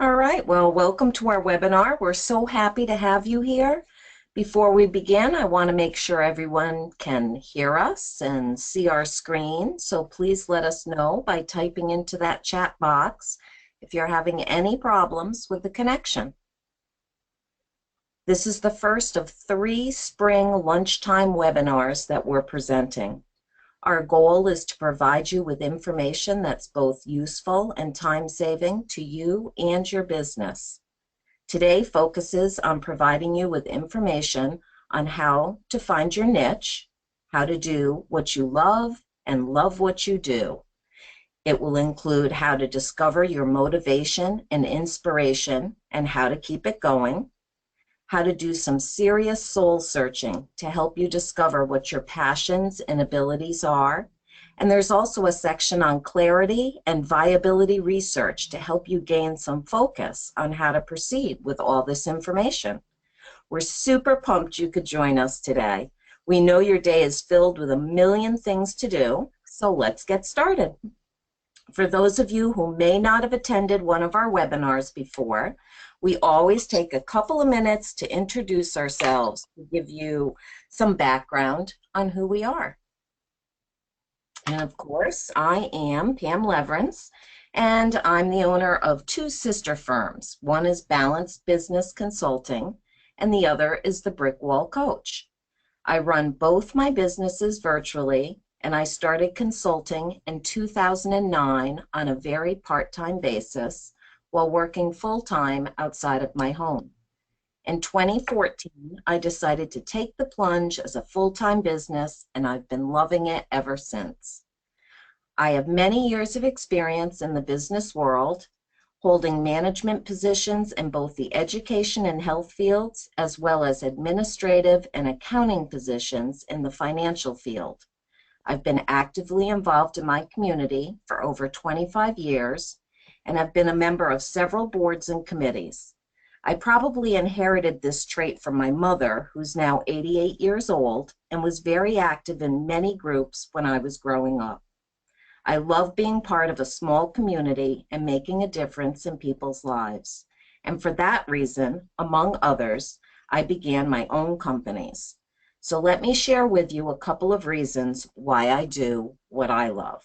All right, well, welcome to our webinar. We're so happy to have you here. Before we begin, I want to make sure everyone can hear us and see our screen. So please let us know by typing into that chat box if you're having any problems with the connection. This is the first of 3 spring lunchtime webinars that we're presenting. Our goal is to provide you with information that's both useful and time-saving to you and your business. Today focuses on providing you with information on how to find your niche, how to do what you love, and love what you do. It will include how to discover your motivation and inspiration and how to keep it going, how to do some serious soul searching to help you discover what your passions and abilities are. And there's also a section on clarity and viability research to help you gain some focus on how to proceed with all this information. We're super pumped you could join us today. We know your day is filled with a million things to do, so let's get started. For those of you who may not have attended one of our webinars before, we always take a couple of minutes to introduce ourselves, to give you some background on who we are. And of course, I am Pam Leverance, and I'm the owner of 2 sister firms. One is Balanced Business Consulting, and the other is the Brick Wall Coach. I run both my businesses virtually, and I started consulting in 2009 on a very part-time basis while working full-time outside of my home. In 2014, I decided to take the plunge as a full-time business, and I've been loving it ever since. I have many years of experience in the business world, holding management positions in both the education and health fields, as well as administrative and accounting positions in the financial field. I've been actively involved in my community for over 25 years, and I've been a member of several boards and committees. I probably inherited this trait from my mother, who's now 88 years old, and was very active in many groups when I was growing up. I love being part of a small community and making a difference in people's lives. And for that reason, among others, I began my own companies. So let me share with you a couple of reasons why I do what I love.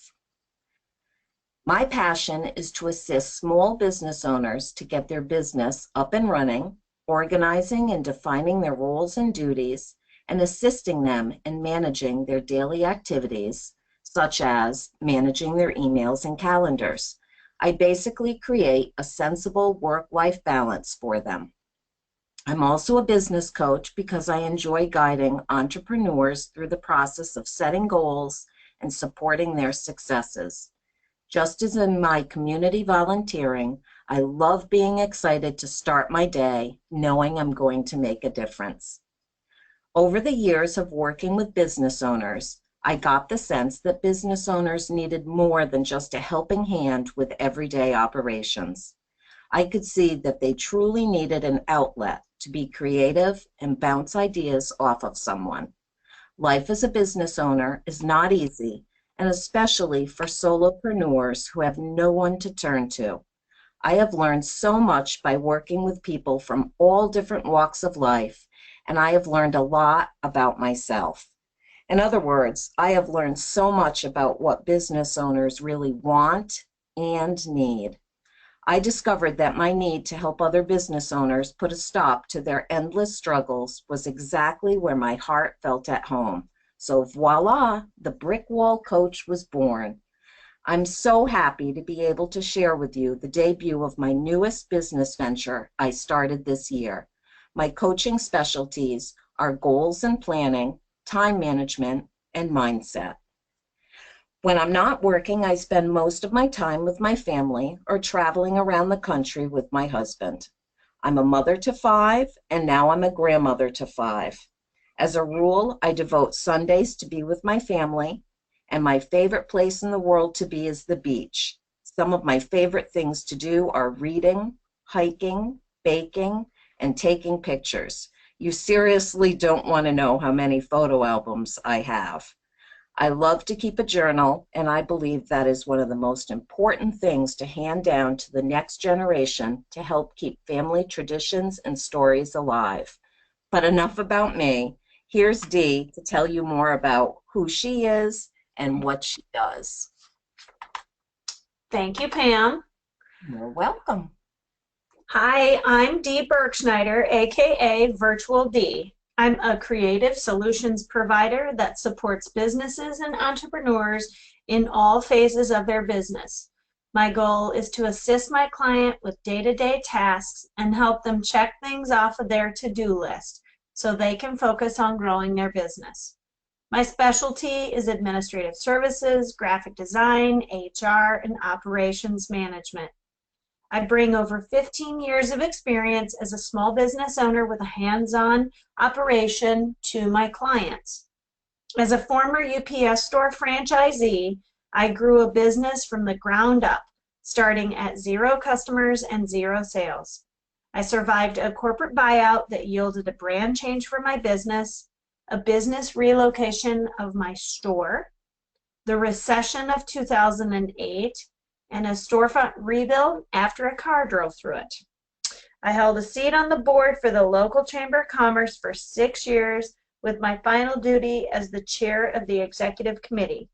My passion is to assist small business owners to get their business up and running, organizing and defining their roles and duties, and assisting them in managing their daily activities, such as managing their emails and calendars. I basically create a sensible work-life balance for them. I'm also a business coach because I enjoy guiding entrepreneurs through the process of setting goals and supporting their successes. Just as in my community volunteering, I love being excited to start my day knowing I'm going to make a difference. Over the years of working with business owners, I got the sense that business owners needed more than just a helping hand with everyday operations. I could see that they truly needed an outlet to be creative and bounce ideas off of someone. Life as a business owner is not easy, and especially for solopreneurs who have no one to turn to. I have learned so much by working with people from all different walks of life, and I have learned a lot about myself. In other words, I have learned so much about what business owners really want and need. I discovered that my need to help other business owners put a stop to their endless struggles was exactly where my heart felt at home. So voila, the Brick Wall Coach was born. I'm so happy to be able to share with you the debut of my newest business venture I started this year. My coaching specialties are goals and planning, time management, and mindset. When I'm not working, I spend most of my time with my family or traveling around the country with my husband. I'm a mother to 5, and now I'm a grandmother to 5. As a rule, I devote Sundays to be with my family, and my favorite place in the world to be is the beach. Some of my favorite things to do are reading, hiking, baking, and taking pictures. You seriously don't want to know how many photo albums I have. I love to keep a journal, and I believe that is one of the most important things to hand down to the next generation to help keep family traditions and stories alive. But enough about me. Here's Dee to tell you more about who she is and what she does. Thank you, Pam. You're welcome. Hi, I'm Dee Bergschneider, aka Virtual Dee. I'm a creative solutions provider that supports businesses and entrepreneurs in all phases of their business. My goal is to assist my client with day-to-day tasks and help them check things off of their to-do list so they can focus on growing their business. My specialty is administrative services, graphic design, HR, and operations management. I bring over 15 years of experience as a small business owner with a hands-on operation to my clients. As a former UPS store franchisee, I grew a business from the ground up, starting at 0 customers and 0 sales. I survived a corporate buyout that yielded a brand change for my business, a business relocation of my store, the recession of 2008, and a storefront rebuild after a car drove through it. I held a seat on the board for the local Chamber of Commerce for 6 years, with my final duty as the chair of the executive committee.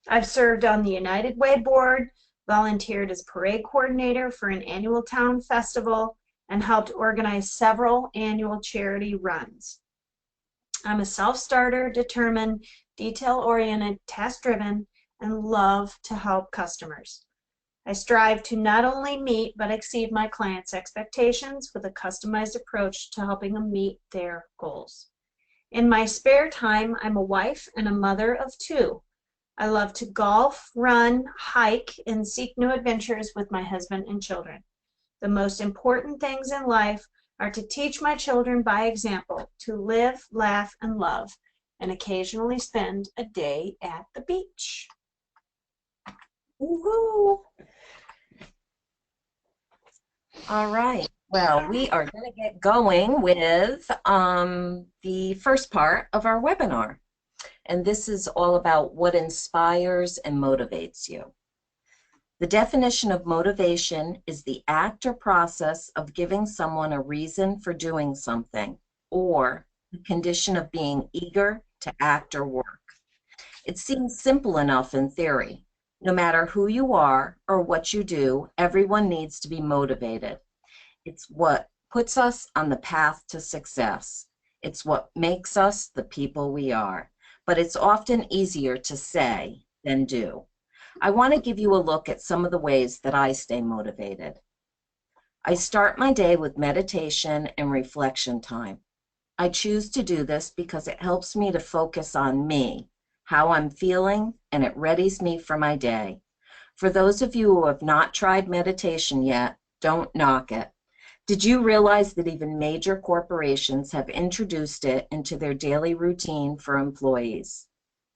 I've served on the United Way board, volunteered as parade coordinator for an annual town festival, and helped organize several annual charity runs. I'm a self-starter, determined, detail-oriented, task-driven, and love to help customers. I strive to not only meet but exceed my clients' expectations with a customized approach to helping them meet their goals. In my spare time, I'm a wife and a mother of 2. I love to golf, run, hike, and seek new adventures with my husband and children. The most important things in life are to teach my children by example, to live, laugh, and love, and occasionally spend a day at the beach. Woohoo! All right. Well, we are going to get going with the first part of our webinar. And this is all about what inspires and motivates you. The definition of motivation is the act or process of giving someone a reason for doing something, or the condition of being eager to act or work. It seems simple enough in theory. No matter who you are or what you do, everyone needs to be motivated. It's what puts us on the path to success. It's what makes us the people we are. But it's often easier to say than do. I want to give you a look at some of the ways that I stay motivated. I start my day with meditation and reflection time. I choose to do this because it helps me to focus on me, how I'm feeling, and it readies me for my day. For those of you who have not tried meditation yet, don't knock it. Did you realize that even major corporations have introduced it into their daily routine for employees?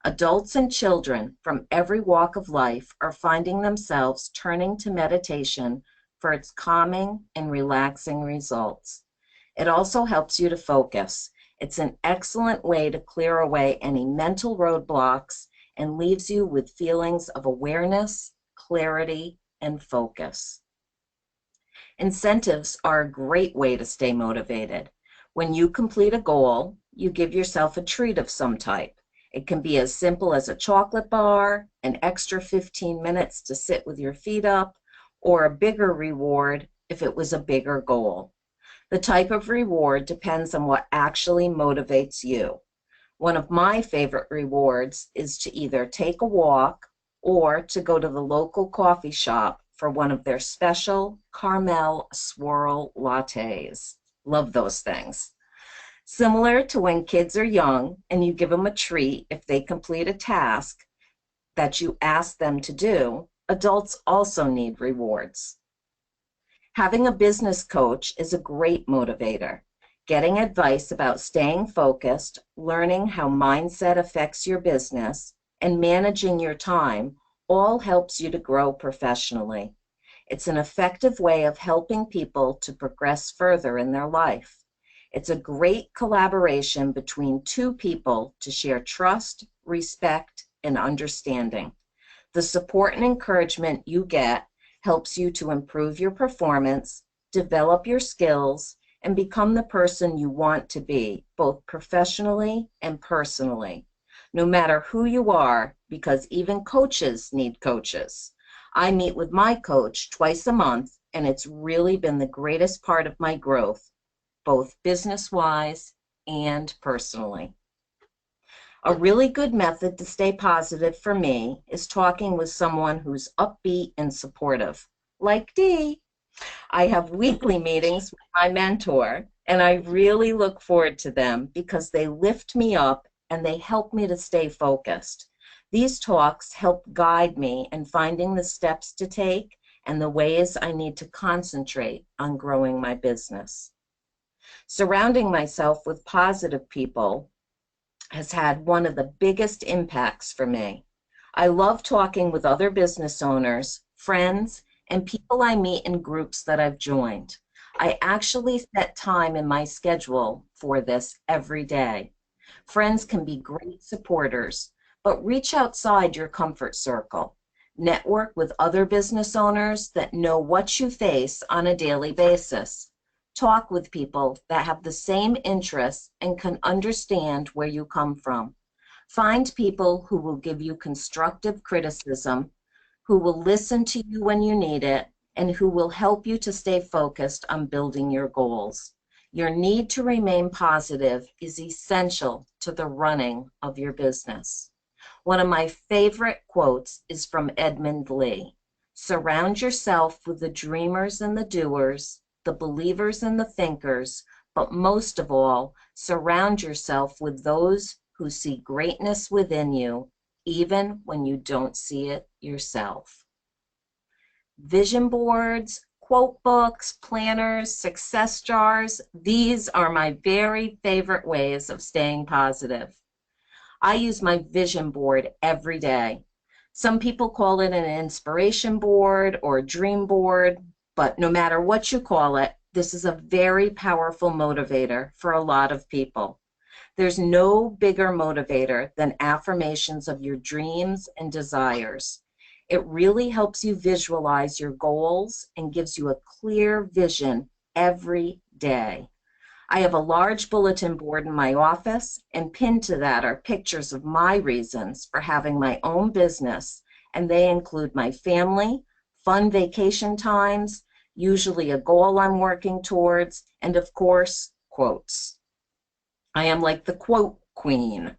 Adults and children from every walk of life are finding themselves turning to meditation for its calming and relaxing results. It also helps you to focus. It's an excellent way to clear away any mental roadblocks and leaves you with feelings of awareness, clarity, and focus. Incentives are a great way to stay motivated. When you complete a goal, you give yourself a treat of some type. It can be as simple as a chocolate bar, an extra 15 minutes to sit with your feet up, or a bigger reward if it was a bigger goal. The type of reward depends on what actually motivates you. One of my favorite rewards is to either take a walk or to go to the local coffee shop for one of their special caramel swirl lattes. Love those things. Similar to when kids are young and you give them a treat if they complete a task that you ask them to do, adults also need rewards. Having a business coach is a great motivator. Getting advice about staying focused, learning how mindset affects your business, and managing your time all helps you to grow professionally. It's an effective way of helping people to progress further in their life. It's a great collaboration between 2 people to share trust, respect, and understanding. The support and encouragement you get helps you to improve your performance, develop your skills, and become the person you want to be, both professionally and personally. No matter who you are, because even coaches need coaches. I meet with my coach twice a month, and it's really been the greatest part of my growth, both business-wise and personally. A really good method to stay positive for me is talking with someone who's upbeat and supportive, like Dee. I have weekly meetings with my mentor, and I really look forward to them because they lift me up and they help me to stay focused. These talks help guide me in finding the steps to take and the ways I need to concentrate on growing my business. Surrounding myself with positive people has had one of the biggest impacts for me. I love talking with other business owners, friends, and people I meet in groups that I've joined. I actually set time in my schedule for this every day. Friends can be great supporters, but reach outside your comfort circle. Network with other business owners that know what you face on a daily basis. Talk with people that have the same interests and can understand where you come from. Find people who will give you constructive criticism, who will listen to you when you need it, and who will help you to stay focused on building your goals. Your need to remain positive is essential to the running of your business. One of my favorite quotes is from Edmund Lee. Surround yourself with the dreamers and the doers, the believers and the thinkers, but most of all, surround yourself with those who see greatness within you, even when you don't see it yourself. Vision boards, quote books, planners, success jars, these are my very favorite ways of staying positive. I use my vision board every day. Some people call it an inspiration board or a dream board, but no matter what you call it, this is a very powerful motivator for a lot of people. There's no bigger motivator than affirmations of your dreams and desires. It really helps you visualize your goals and gives you a clear vision every day. I have a large bulletin board in my office, and pinned to that are pictures of my reasons for having my own business, and they include my family, fun vacation times, usually a goal I'm working towards, and of course, quotes. I am like the quote queen.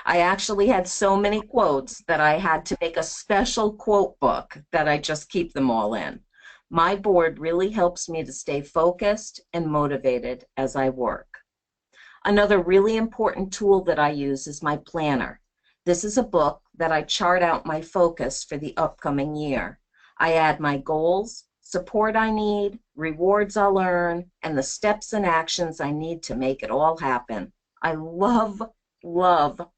I actually had so many quotes that I had to make a special quote book that I just keep them all in. My board really helps me to stay focused and motivated as I work. Another really important tool that I use is my planner. This is a book that I chart out my focus for the upcoming year. I add my goals, support I need, rewards I'll earn, and the steps and actions I need to make it all happen. I love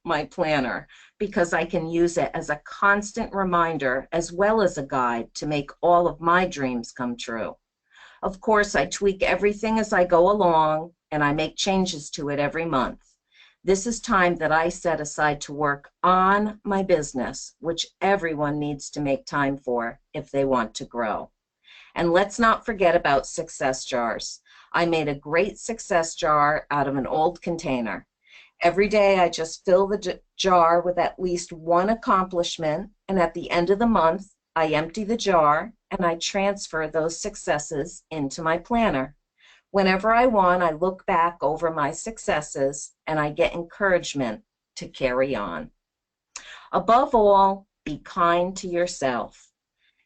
my planner because I can use it as a constant reminder as well as a guide to make all of my dreams come true. Of course, I tweak everything as I go along, and I make changes to it every month. This is time that I set aside to work on my business, which everyone needs to make time for if they want to grow. And let's not forget about success jars. I made a great success jar out of an old container. Every day I just fill the jar with at least one accomplishment, and at the end of the month, I empty the jar and I transfer those successes into my planner. Whenever I want, I look back over my successes and I get encouragement to carry on. Above all, be kind to yourself.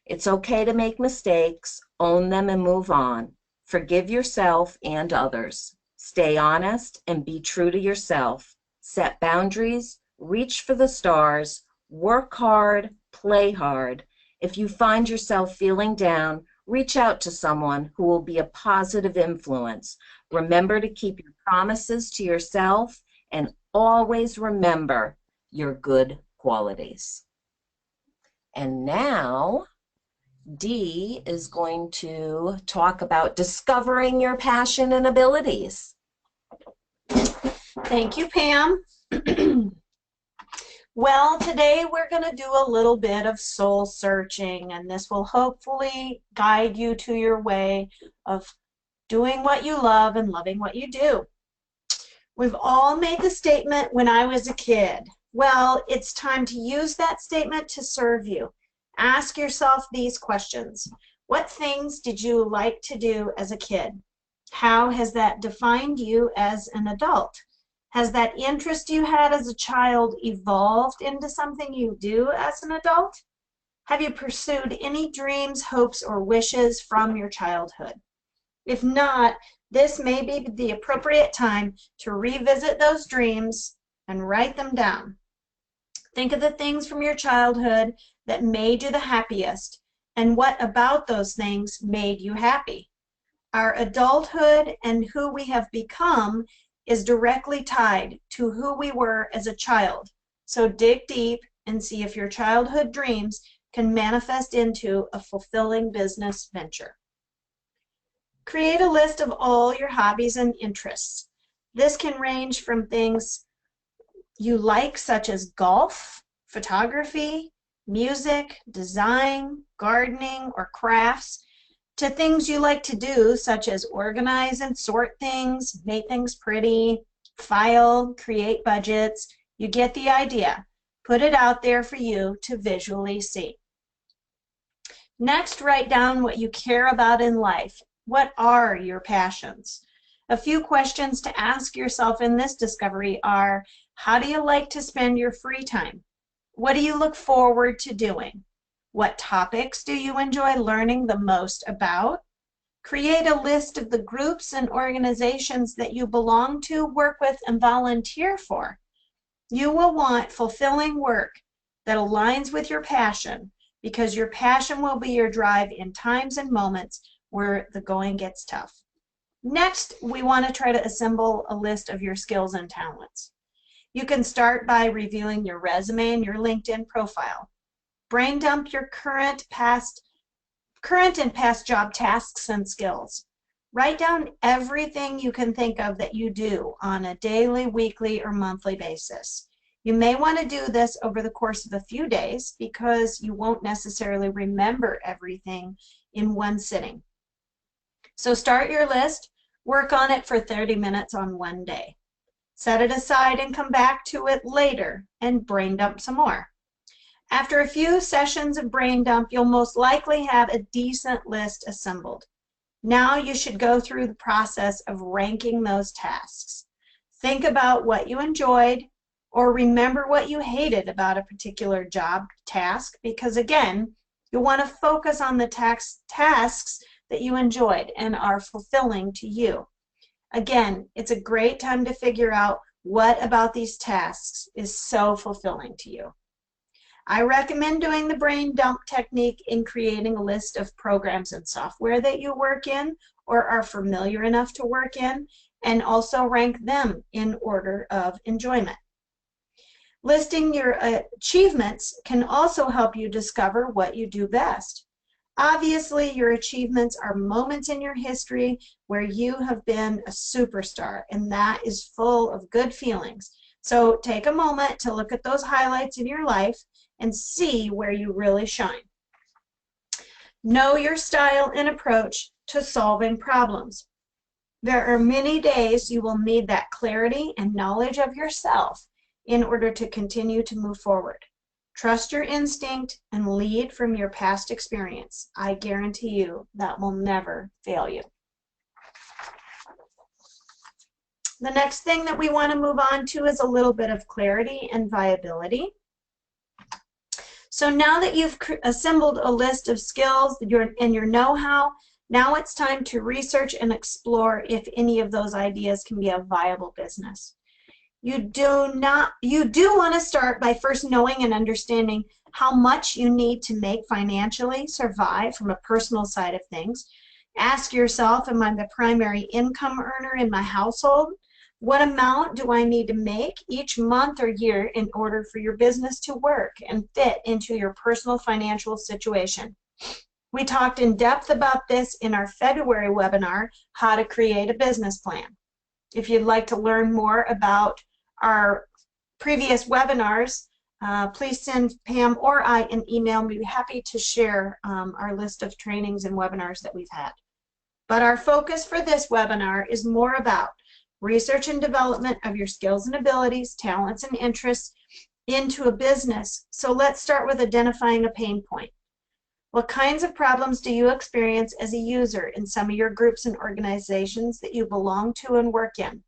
It's okay to make mistakes, own them, and move on. Forgive yourself and others. Stay honest and be true to yourself. Set boundaries, reach for the stars, work hard, play hard. If you find yourself feeling down, reach out to someone who will be a positive influence. Remember to keep your promises to yourself and always remember your good qualities. And now, Dee is going to talk about discovering your passion and abilities. Thank you, Pam. Well, today we're going to do a little bit of soul searching, and this will hopefully guide you to your way of doing what you love and loving what you do. We've all made the statement, when I was a kid. Well, it's time to use that statement to serve you. Ask yourself these questions. What things did you like to do as a kid? How has that defined you as an adult? Has that interest you had as a child evolved into something you do as an adult? Have you pursued any dreams, hopes, or wishes from your childhood? If not, this may be the appropriate time to revisit those dreams and write them down. Think of the things from your childhood that made you the happiest, and what about those things made you happy. Our adulthood and who we have become is directly tied to who we were as a child. So dig deep and see if your childhood dreams can manifest into a fulfilling business venture. Create a list of all your hobbies and interests. This can range from things you like, such as golf, photography, music, design, gardening, or crafts, to things you like to do, such as organize and sort things, make things pretty, file, create budgets. You get the idea. Put it out there for you to visually see. Next, write down what you care about in life. What are your passions? A few questions to ask yourself in this discovery are, how do you like to spend your free time? What do you look forward to doing? What topics do you enjoy learning the most about? Create a list of the groups and organizations that you belong to, work with, and volunteer for. You will want fulfilling work that aligns with your passion, because your passion will be your drive in times and moments where the going gets tough. Next, we want to try to assemble a list of your skills and talents. You can start by reviewing your resume and your LinkedIn profile. Brain dump your current and past job tasks and skills. Write down everything you can think of that you do on a daily, weekly, or monthly basis. You may want to do this over the course of a few days because you won't necessarily remember everything in one sitting. So start your list, work on it for 30 minutes on one day. Set it aside and come back to it later and brain dump some more. After a few sessions of brain dump, you'll most likely have a decent list assembled. Now you should go through the process of ranking those tasks. Think about what you enjoyed or remember what you hated about a particular job task, because again, you'll want to focus on the tasks that you enjoyed and are fulfilling to you. Again, it's a great time to figure out what about these tasks is so fulfilling to you. I recommend doing the brain dump technique in creating a list of programs and software that you work in or are familiar enough to work in, and also rank them in order of enjoyment. Listing your achievements can also help you discover what you do best. Obviously, your achievements are moments in your history where you have been a superstar, and that is full of good feelings. So take a moment to look at those highlights in your life and see where you really shine. Know your style and approach to solving problems. There are many days you will need that clarity and knowledge of yourself in order to continue to move forward. Trust your instinct and lead from your past experience. I guarantee you that will never fail you. The next thing that we want to move on to is a little bit of clarity and viability. So now that you've assembled a list of skills and your know-how, now it's time to research and explore if any of those ideas can be a viable business. You do want to start by first knowing and understanding how much you need to make financially survive from a personal side of things. Ask yourself, am I the primary income earner in my household? What amount do I need to make each month or year in order for your business to work and fit into your personal financial situation? We talked in depth about this in our February webinar, How to Create a Business Plan. If you'd like to learn more about our previous webinars, please send Pam or I an email. We'd be happy to share our list of trainings and webinars that we've had. But our focus for this webinar is more about research and development of your skills and abilities, talents and interests into a business. So let's start with identifying a pain point. What kinds of problems do you experience as a user in some of your groups and organizations that you belong to and work in?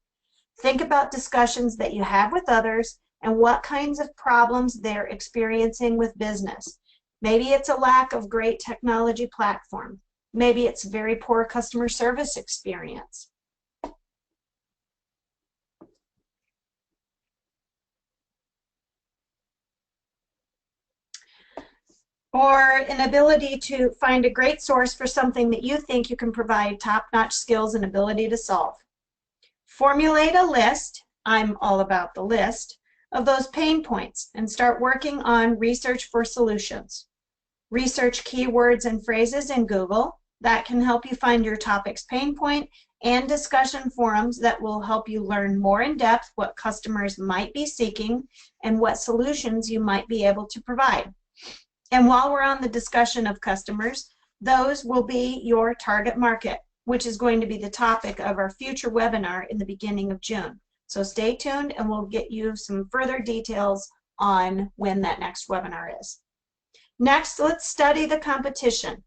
Think about discussions that you have with others and what kinds of problems they're experiencing with business. Maybe it's a lack of great technology platform. Maybe it's very poor customer service experience. Or an ability to find a great source for something that you think you can provide top-notch skills and ability to solve. Formulate a list, I'm all about the list, of those pain points and start working on research for solutions. Research keywords and phrases in Google. That can help you find your topic's pain point, and discussion forums that will help you learn more in depth what customers might be seeking and what solutions you might be able to provide. And while we're on the discussion of customers, those will be your target market, which is going to be the topic of our future webinar in the beginning of June. So stay tuned and we'll get you some further details on when that next webinar is. Next, let's study the competition.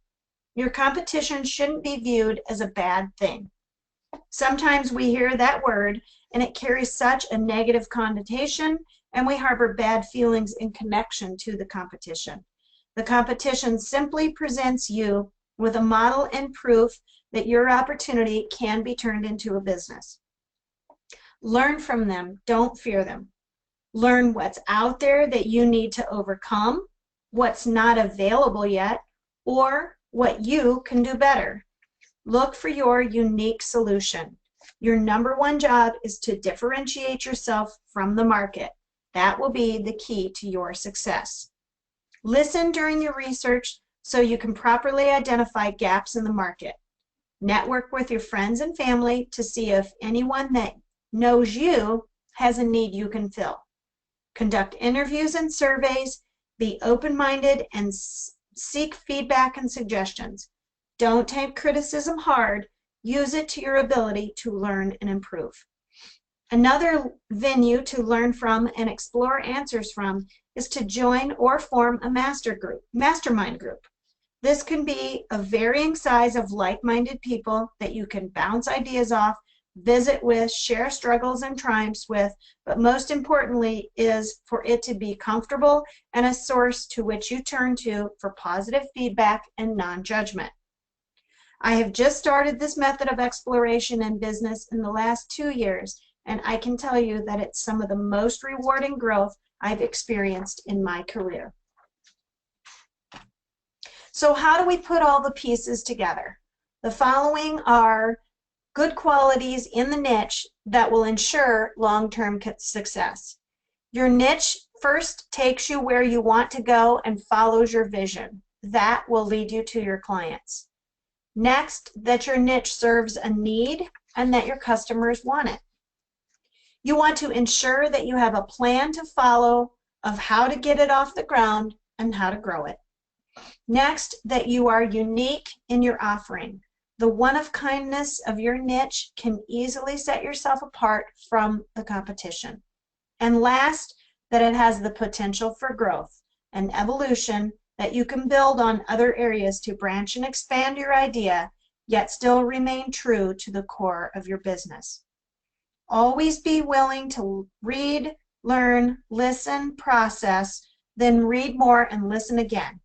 Your competition shouldn't be viewed as a bad thing. Sometimes we hear that word and it carries such a negative connotation and we harbor bad feelings in connection to the competition. The competition simply presents you with a model and proof that your opportunity can be turned into a business. Learn from them, don't fear them. Learn what's out there that you need to overcome, what's not available yet, or what you can do better. Look for your unique solution. Your #1 job is to differentiate yourself from the market. That will be the key to your success. Listen during your research so you can properly identify gaps in the market. Network with your friends and family to see if anyone that knows you has a need you can fill. Conduct interviews and surveys. Be open-minded and seek feedback and suggestions. Don't take criticism hard. Use it to your ability to learn and improve. Another venue to learn from and explore answers from is to join or form a mastermind group. This can be a varying size of like-minded people that you can bounce ideas off, visit with, share struggles and triumphs with, but most importantly is for it to be comfortable and a source to which you turn to for positive feedback and non-judgment. I have just started this method of exploration in business in the last 2 years, and I can tell you that it's some of the most rewarding growth I've experienced in my career. So how do we put all the pieces together? The following are good qualities in the niche that will ensure long-term success. Your niche first takes you where you want to go and follows your vision. That will lead you to your clients. Next, that your niche serves a need and that your customers want it. You want to ensure that you have a plan to follow of how to get it off the ground and how to grow it. Next, that you are unique in your offering. The one-of-kindness of your niche can easily set yourself apart from the competition. And last, that it has the potential for growth and evolution, that you can build on other areas to branch and expand your idea, yet still remain true to the core of your business. Always be willing to read, learn, listen, process, then read more and listen again.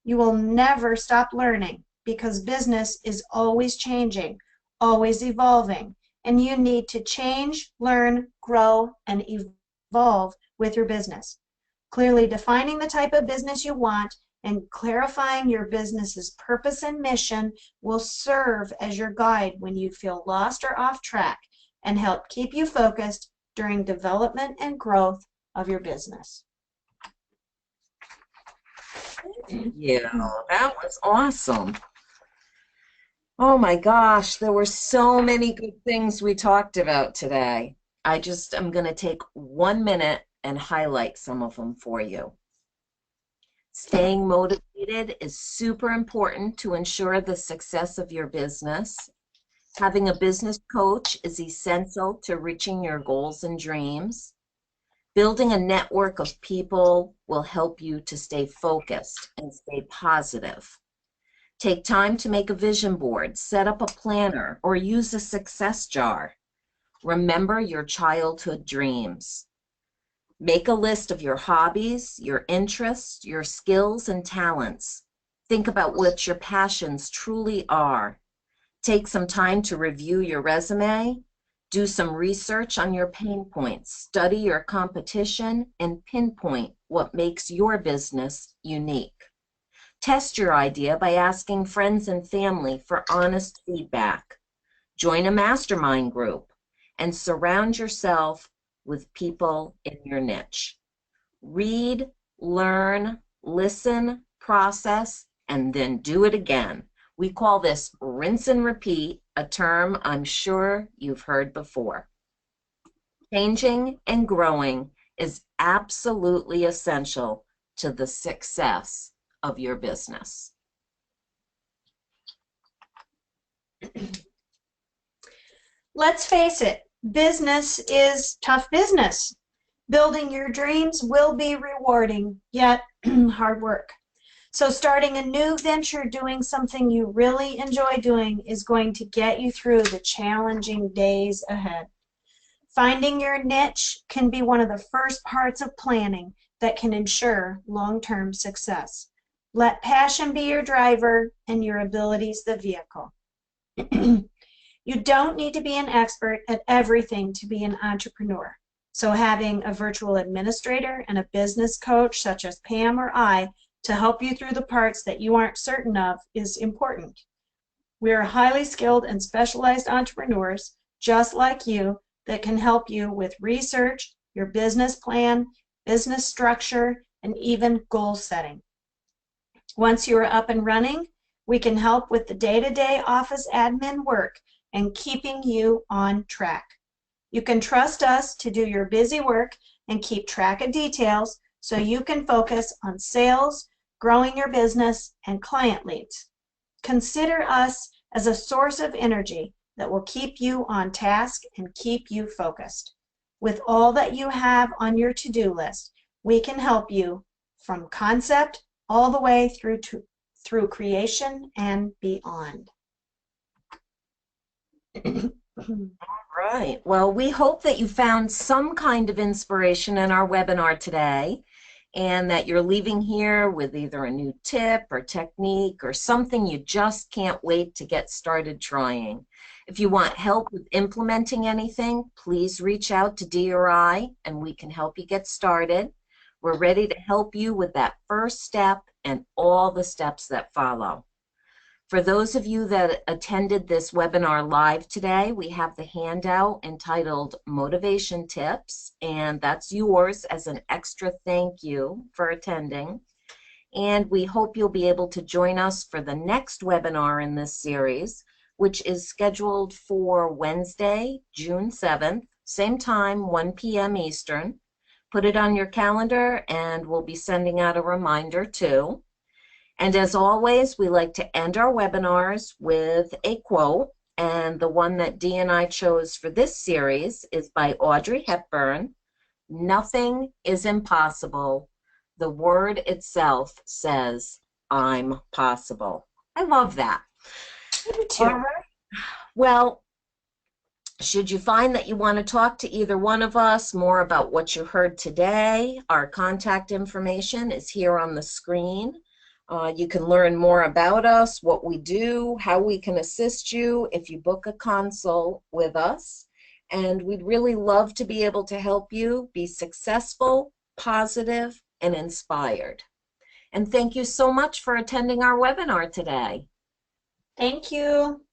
You will never stop learning because business is always changing, always evolving, and you need to change, learn, grow, and evolve with your business. Clearly defining the type of business you want and clarifying your business's purpose and mission will serve as your guide when you feel lost or off track and help keep you focused during development and growth of your business. Yeah, that was awesome. Oh my gosh, there were so many good things we talked about today. I'm going to take 1 minute and highlight some of them for you. Staying motivated is super important to ensure the success of your business. Having a business coach is essential to reaching your goals and dreams. Building a network of people will help you to stay focused and stay positive. Take time to make a vision board, set up a planner, or use a success jar. Remember your childhood dreams. Make a list of your hobbies, your interests, your skills and talents. Think about what your passions truly are. Take some time to review your resume. Do some research on your pain points. Study your competition and pinpoint what makes your business unique. Test your idea by asking friends and family for honest feedback. Join a mastermind group and surround yourself with people in your niche. Read, learn, listen, process, and then do it again. We call this rinse and repeat, a term I'm sure you've heard before. Changing and growing is absolutely essential to the success of your business. Let's face it, business is tough business. Building your dreams will be rewarding, yet hard work. So starting a new venture, doing something you really enjoy doing, is going to get you through the challenging days ahead. Finding your niche can be one of the first parts of planning that can ensure long-term success. Let passion be your driver and your abilities the vehicle. You don't need to be an expert at everything to be an entrepreneur. So having a virtual administrator and a business coach such as Pam or I to help you through the parts that you aren't certain of is important. We are highly skilled and specialized entrepreneurs, just like you, that can help you with research, your business plan, business structure, and even goal setting. Once you are up and running, we can help with the day-to-day office admin work and keeping you on track. You can trust us to do your busy work and keep track of details so you can focus on sales, growing your business, and client leads. Consider us as a source of energy that will keep you on task and keep you focused. With all that you have on your to-do list, we can help you from concept all the way through creation and beyond. All right. Well, we hope that you found some kind of inspiration in our webinar today, and that you're leaving here with either a new tip or technique or something you just can't wait to get started trying. If you want help with implementing anything, please reach out to Dee or I, and we can help you get started. We're ready to help you with that first step and all the steps that follow. For those of you that attended this webinar live today, we have the handout entitled Motivation Tips, and that's yours as an extra thank you for attending. And we hope you'll be able to join us for the next webinar in this series, which is scheduled for Wednesday, June 7th, same time, 1 p.m. Eastern. Put it on your calendar, and we'll be sending out a reminder too. And as always, we like to end our webinars with a quote, and the one that Dee and I chose for this series is by Audrey Hepburn. Nothing is impossible. The word itself says, I'm possible. I love that. Me too. All right. Well, should you find that you want to talk to either one of us more about what you heard today, our contact information is here on the screen. You can learn more about us, what we do, how we can assist you if you book a consult with us. And we'd really love to be able to help you be successful, positive, and inspired. And thank you so much for attending our webinar today. Thank you.